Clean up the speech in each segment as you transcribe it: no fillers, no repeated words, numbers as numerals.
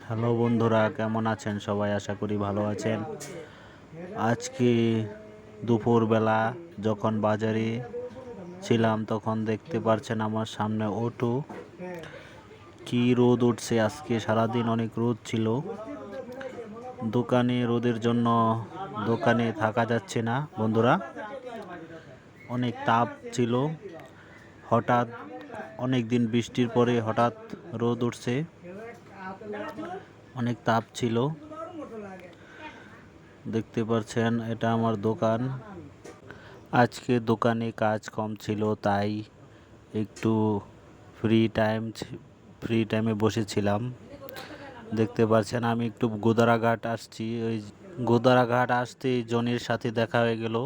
Hello বন্ধুরা, কেমন আছেন সবাই? আশা করি ভালো আছেন। আজকে দুপুরবেলা যখন বাজারে ছিলাম তখন দেখতে পারছেন আমার সামনে অটো। কি রোদ উঠছে আজকে, সারাদিন অনেক রোদ ছিল। দোকানে রোদের জন্য দোকানে থাকা যাচ্ছে না বন্ধুরা, অনেক তাপ ছিল। হঠাৎ অনেক দিন বৃষ্টির পরে হঠাৎ রোদ উঠছে, অনেক তাপ ছিল। দেখতে পাচ্ছেন এটা আমার দোকান। আজকে দোকানে কাজ কম ছিল, তাই একটু ফ্রি টাইমে বসেছিলাম। দেখতে পাচ্ছেন আমি একটু গোদারাঘাট আসছি। ওই গোদারাঘাট আসতেই জনির সাথে দেখা হয়ে গেল।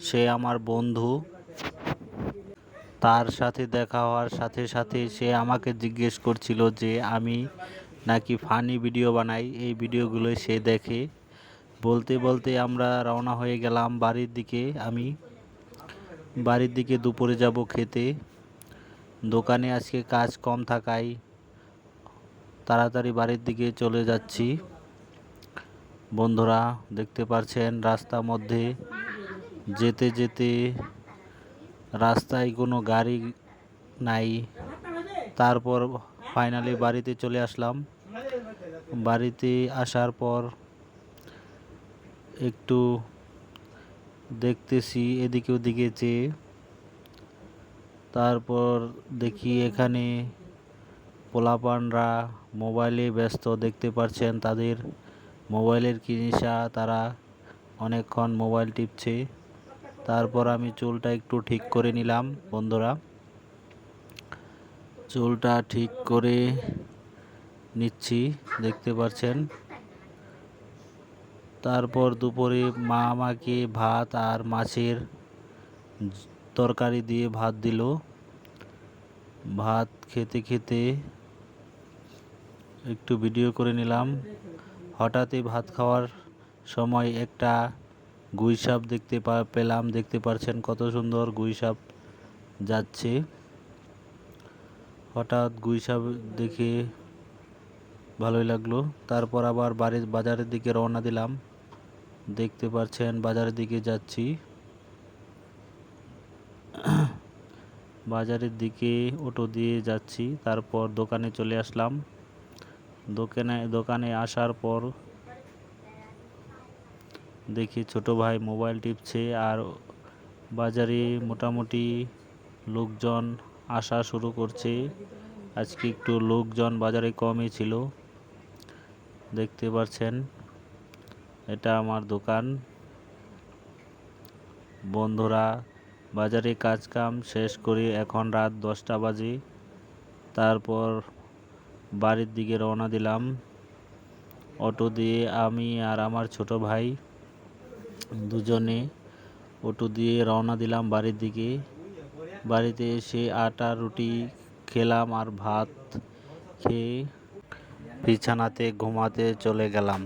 সে আমার বন্ধু। তার সাথে দেখা হওয়ার সাথে সাথে সে আমাকে জিজ্ঞেস করছিল যে আমি নাকি ফানি ভিডিও বানাই। এই ভিডিওগুলো সে দেখে। বলতে বলতে আমরা রওনা হয়ে গেলাম বাড়ির দিকে। আমি বাড়ির দিকে দুপুরে যাব খেতে। দোকানে আজকে কাজ কম থাকায় তাড়াতাড়ি বাড়ির দিকে চলে যাচ্ছি। বন্ধুরা দেখতে পাচ্ছেন রাস্তার মধ্যে যেতে যেতে রাস্তায় কোনো গাড়ি নাই। তারপর ফাইনালি বাড়িতে চলে আসলাম। বাড়িতে আসার পর একটু দেখতেছি এদিকে ওদিকে চেয়ে। তারপর দেখি এখানে পোলাপানরা মোবাইলে ব্যস্ত। দেখতে পাচ্ছেন তাদের মোবাইলের কি নেশা, তারা অনেকক্ষণ মোবাইল টিপছে। তারপর আমি চুলটা একটু ঠিক করে নিলাম বন্ধুরা, চুলটা ঠিক করে নিচ্ছি দেখতে পাচ্ছেন। তারপর দুপুরে মা আমাকে ভাত আর মাছের তরকারি দিয়ে ভাত দিল। ভাত খেতে খেতে একটু ভিডিও করে নিলাম। হঠাৎই ভাত খাওয়ার সময় একটা গুইসাপ দেখতে পেলাম। দেখতে পাচ্ছেন কত সুন্দর গুইসাপ যাচ্ছে। হঠাৎ গুইসাপ দেখে ভালোই লাগলো। তারপর আবার বাজারের দিকে রওনা দিলাম। দেখতে পাচ্ছেন বাজারের দিকে যাচ্ছি। বাজারের দিকে অটো দিয়ে যাচ্ছি। তারপর দোকানে চলে আসলাম। দোকানে আসার পর দেখি ছোট ভাই মোবাইল টিপছে, আর বাজারে মোটামুটি লোকজন আসা শুরু করছে। আজকে একটু লোকজন বাজারে কমই ছিল। দেখতে পাচ্ছেন এটা আমার দোকান। বন্ধুরা বাজারে কাজ কাম শেষ করে এখন রাত 10টা বাজে। তারপর বাড়ির দিকে রওনা দিলাম অটো দিয়ে। আমি আর আমার ছোট ভাই দুজনে অটো দিয়ে রওনা দিলাম বাড়ির দিকে। বাড়িতে এসে আটা রুটি খেলাম আর ভাত খেয়ে বিছানাতে ঘুমাতে চলে গেলাম।